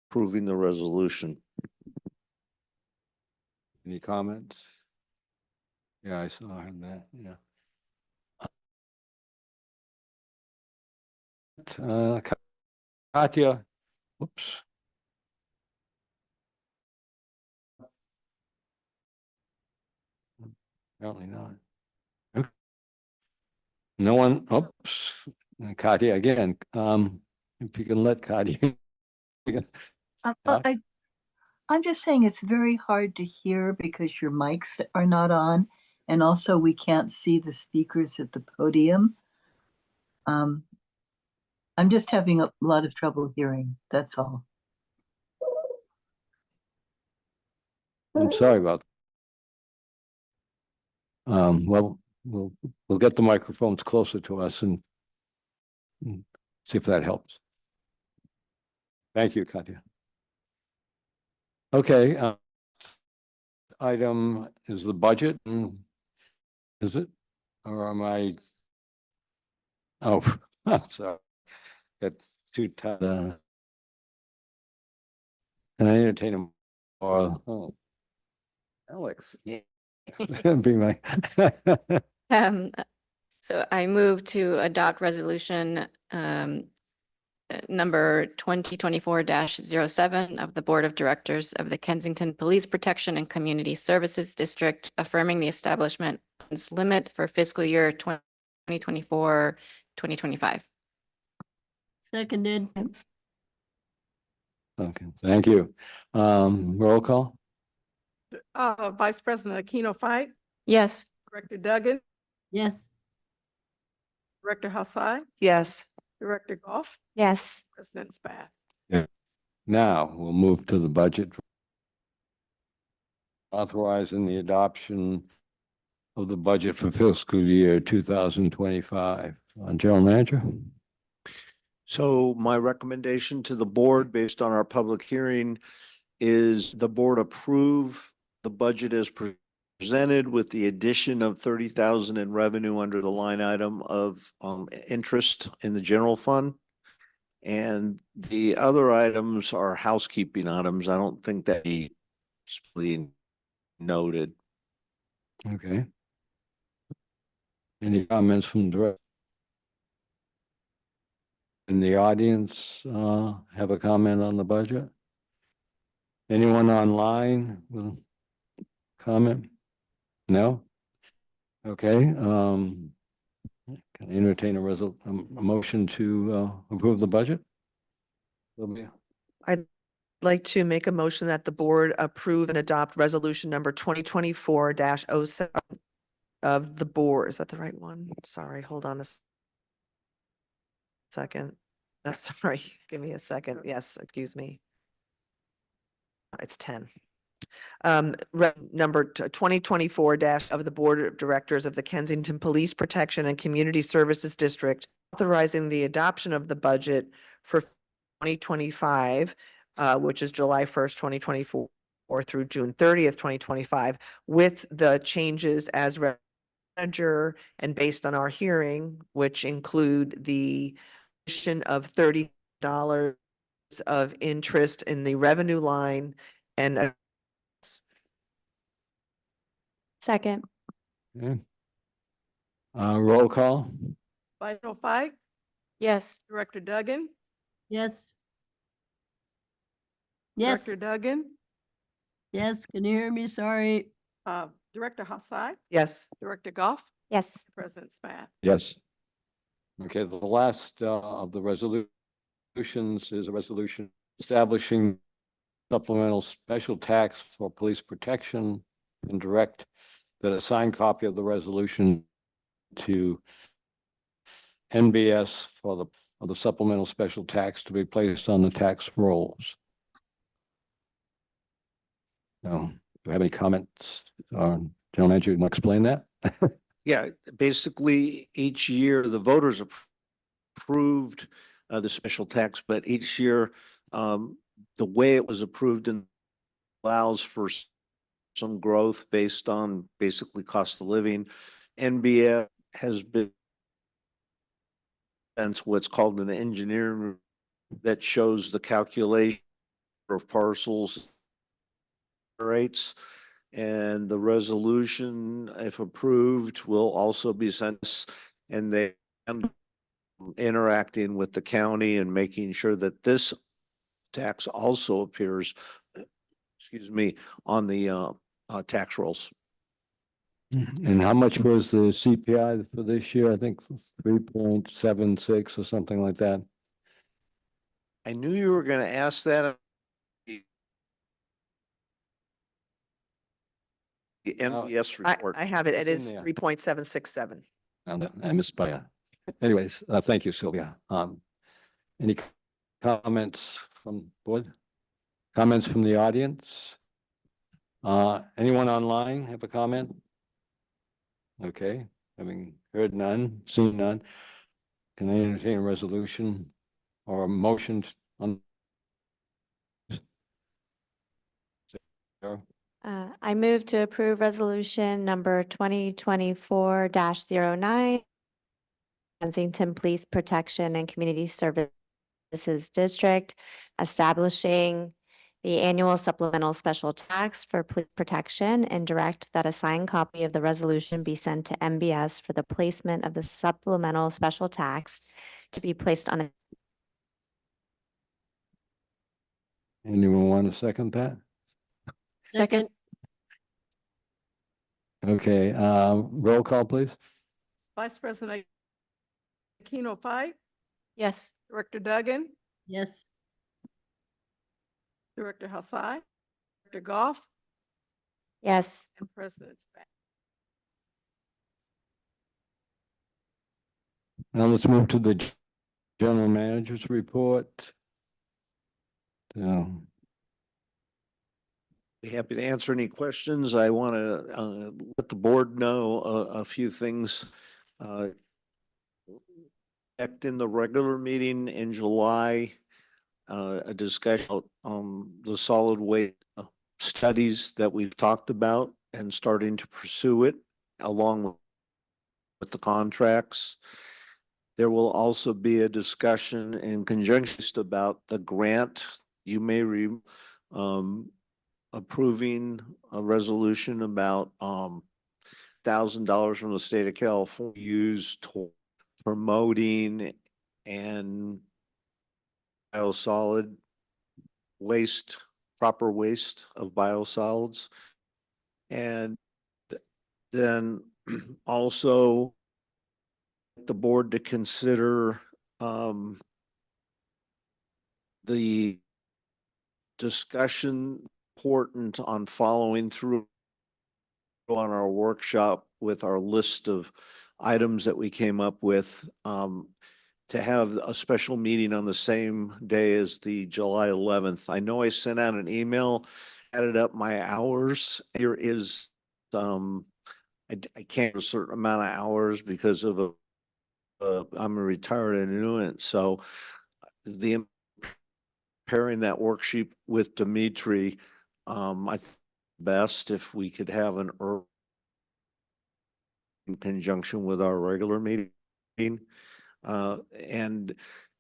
approving the resolution. Any comments? Yeah, I saw that, yeah. Katya, whoops. Apparently not. Okay. No one, oops, Katya again, if you can let Katya. Talk. I'm just saying it's very hard to hear because your mics are not on, and also we can't see the speakers at the podium. I'm just having a lot of trouble hearing, that's all. I'm sorry about. Well, we'll get the microphones closer to us and see if that helps. Thank you, Katya. Okay, item is the budget. Is it? Or am I? Oh, I'm sorry. Got too tight. Can I entertain him? Or, oh, Alex. Be my. So I move to adopt resolution number 2024-07 of the Board of Directors of the Kensington Police Protection and Community Services District, affirming the establishment limit for fiscal year 2024, 2025. Seconded. Okay, thank you. Roll call? Vice President Aquino White, Yes. Director Duggan, Yes. Director Hassai, Yes. Director Goff, Yes. President Spath. Now we'll move to the budget. Authorizing the adoption of the budget for fiscal year 2025. General Manager? So my recommendation to the board, based on our public hearing, is the board approve the budget as presented with the addition of 30,000 in revenue under the line item of interest in the general fund. And the other items are housekeeping items. I don't think that needs to be noted. Okay. Any comments from the rest? In the audience, have a comment on the budget? Anyone online will comment? No? Okay, can I entertain a motion to approve the budget? Sylvia? I'd like to make a motion that the board approve and adopt resolution number 2024-07 of the board. Is that the right one? Sorry, hold on a second. No, sorry, give me a second. Yes, excuse me. It's 10. Number 2024 of the Board of Directors of the Kensington Police Protection and Community Services District, authorizing the adoption of the budget for 2025, which is July 1st, 2024, or through June 30th, 2025, with the changes as manager and based on our hearing, which include the addition of $30 of interest in the revenue line and Second. Okay. Roll call? Vice Chair, Yes. Director Duggan, Yes. Director Yes, Duggan, yes, can you hear me? Sorry. Director Hassai, yes. Director Goff, Yes. President Spath. Yes. Okay, the last of the resolutions is a resolution establishing supplemental special tax for police protection and direct that a signed copy of the resolution to NBS for the supplemental special tax to be placed on the tax rolls. Now, do you have any comments? General Manager, you want to explain that? Yeah, basically, each year, the voters approved the special tax, but each year, the way it was approved and allows for some growth based on basically cost of living. NBF has been and what's called an engineer that shows the calculation of parcels rates. And the resolution, if approved, will also be sent, and they interacting with the county and making sure that this tax also appears, excuse me, on the tax rolls. And how much was the CPI for this year? I think 3.76 or something like that. I knew you were going to ask that. The NBS report. I have it. It It's in is there. 3.767. I missed by. Anyways, thank you, Sylvia. Any comments from board? Comments from the audience? Anyone online have a comment? Okay, having heard none, seen none, can I entertain a resolution or a motion on? Sarah? I move to approve resolution number 2024-09, Kensington Police Protection and Community Services District, establishing the annual supplemental special tax for police protection and direct that a signed copy of the resolution be sent to MBS for the placement of the supplemental special tax to be placed on a. Anyone want to second that? Second. Okay, roll call, please. Vice President Aquino Five, Yes. Director Duggan, Yes. Director Hassai, Director Goff, Yes. and President Spath. Now let's move to the general manager's report. Be happy to answer any questions. I want to let the board know a few things. In the regular meeting in July, a discussion on the solid waste studies that we've talked about and starting to pursue it along with the contracts. There will also be a discussion in conjunction about the grant. You may approving a resolution about $1,000 from the state of California used to promoting and biosolid waste, proper waste of biosolids. And then also the board to consider the discussion important on following through on our workshop with our list of items that we came up with, to have a special meeting on the same day as the July 11th. I know I sent out an email, added up my hours. Here is, I can't a certain amount of hours because of I'm a retired annuitant. So the pairing that worksheet with Dimitri, I think best if we could have an in conjunction with our regular meeting. And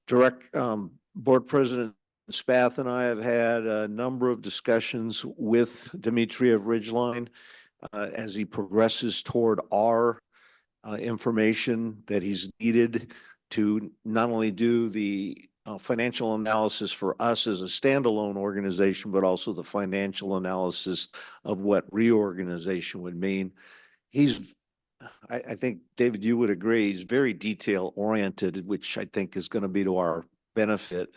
Board President Spath and I have had a number of discussions with Dimitri of Ridgeline as he progresses toward our information that he's needed to not only do the financial analysis for us as a standalone organization, but also the financial analysis of what reorganization would mean. I think, David, you would agree, he's very detail oriented, which I think is going to be to our benefit.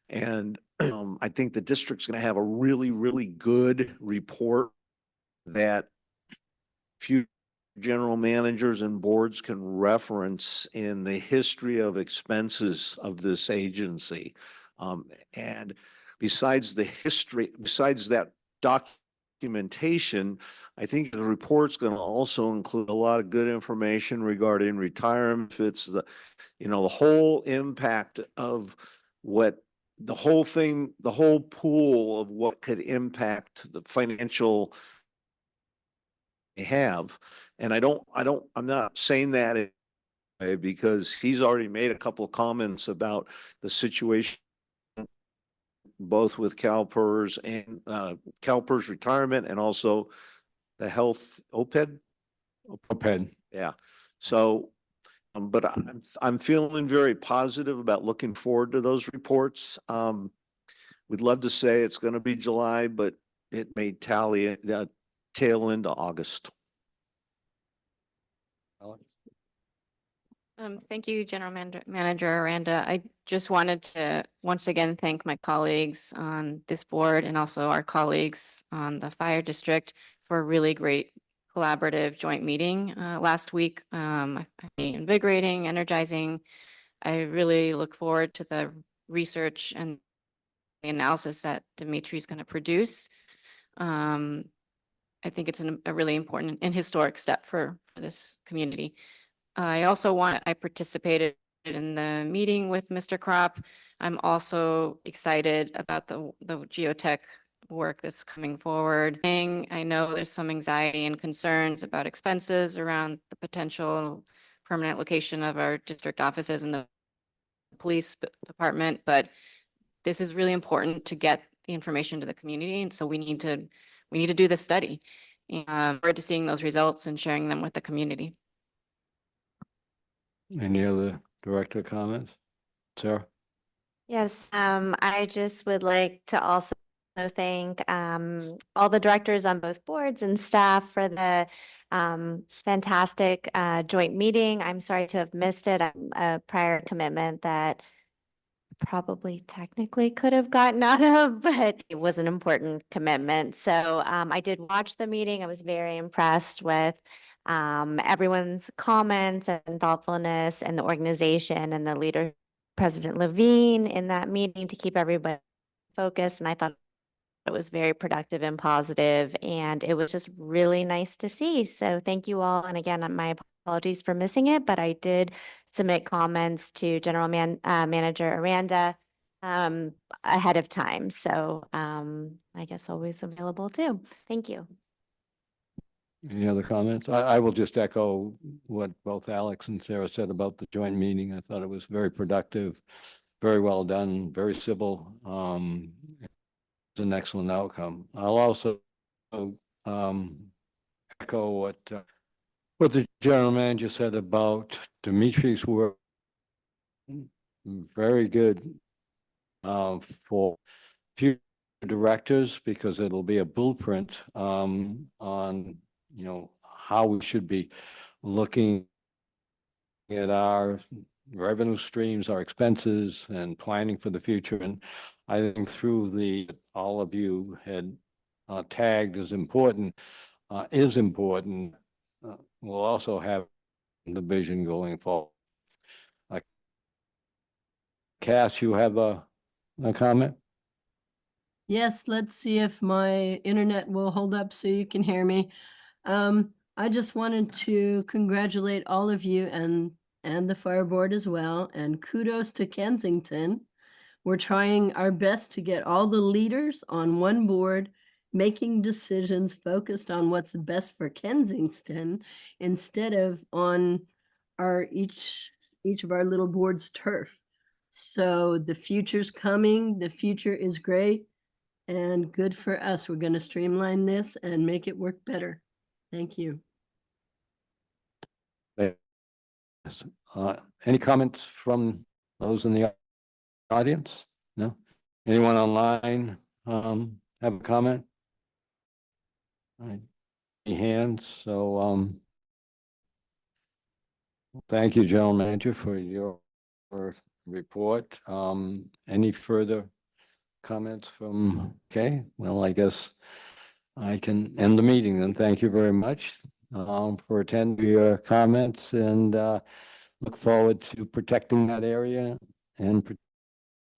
And I think the district's going to have a really, really good report that few general managers and boards can reference in the history of expenses of this agency. And besides that documentation, I think the report's going to also include a lot of good information regarding retirement. It's the whole impact of what the whole thing, the whole pool of what could impact the financial have. And I'm not saying that because he's already made a couple of comments about the situation both with CalPERS and CalPERS retirement and also the health OPED. OPED. Yeah. So, but I'm feeling very positive about looking forward to those reports. We'd love to say it's going to be July, but it may tail into August. Thank you, General Manager Aranda. I just wanted to once again thank my colleagues on this board and also our colleagues on the fire district for a really great collaborative joint meeting last week. Invigorating, energizing. I really look forward to the research and the analysis that Dimitri's going to produce. I think it's a really important and historic step for this community. I participated in the meeting with Mr. Kropp. I'm also excited about the geotech work that's coming forward. I know there's some anxiety and concerns about expenses around the potential permanent location of our district offices in the police department, but this is really important to get the information to the community. And so we need to do this study and forward to seeing those results and sharing them with the community. Any other director comments? Sarah? Yes, I just would like to also thank all the directors on both boards and staff for the fantastic joint meeting. I'm sorry to have missed it. A prior commitment that probably technically could have gotten out of, but it was an important commitment. So I did watch the meeting. I was very impressed with everyone's comments and thoughtfulness and the organization and the leader, President Levine, in that meeting to keep everybody focused. And I thought it was very productive and positive, and it was just really nice to see. So thank you all. And again, my apologies for missing it, but I did submit comments to General Manager Aranda ahead of time. So I guess always available too. Thank you. Any other comments? I will just echo what both Alex and Sarah said about the joint meeting. I thought it was very productive, very well done, very civil. It's an excellent outcome. I'll also echo what the general manager said about Dimitri's work. Very good for future directors, because it'll be a blueprint on how we should be looking at our revenue streams, our expenses, and planning for the future. And I think through all of you had tagged as important, we'll also have the vision going forward. Cass, you have a comment? Yes, let's see if my internet will hold up so you can hear me. I just wanted to congratulate all of you and the fire board as well, and kudos to Kensington. We're trying our best to get all the leaders on one board, making decisions focused on what's best for Kensington instead of on each of our little boards' turf. So the future's coming, the future is great and good for us. We're going to streamline this and make it work better. Thank you. Yes. Any comments from those in the audience? No? Anyone online have a comment? All right. Any hands? So thank you, General Manager, for your report. Any further comments from, okay, well, I guess I can end the meeting then. Thank you very much for attending your comments, and look forward to protecting that area and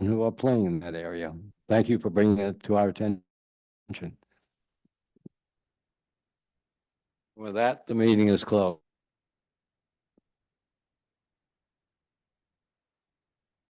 who are playing in that area. Thank you for bringing it to our attention. With that, the meeting is closed.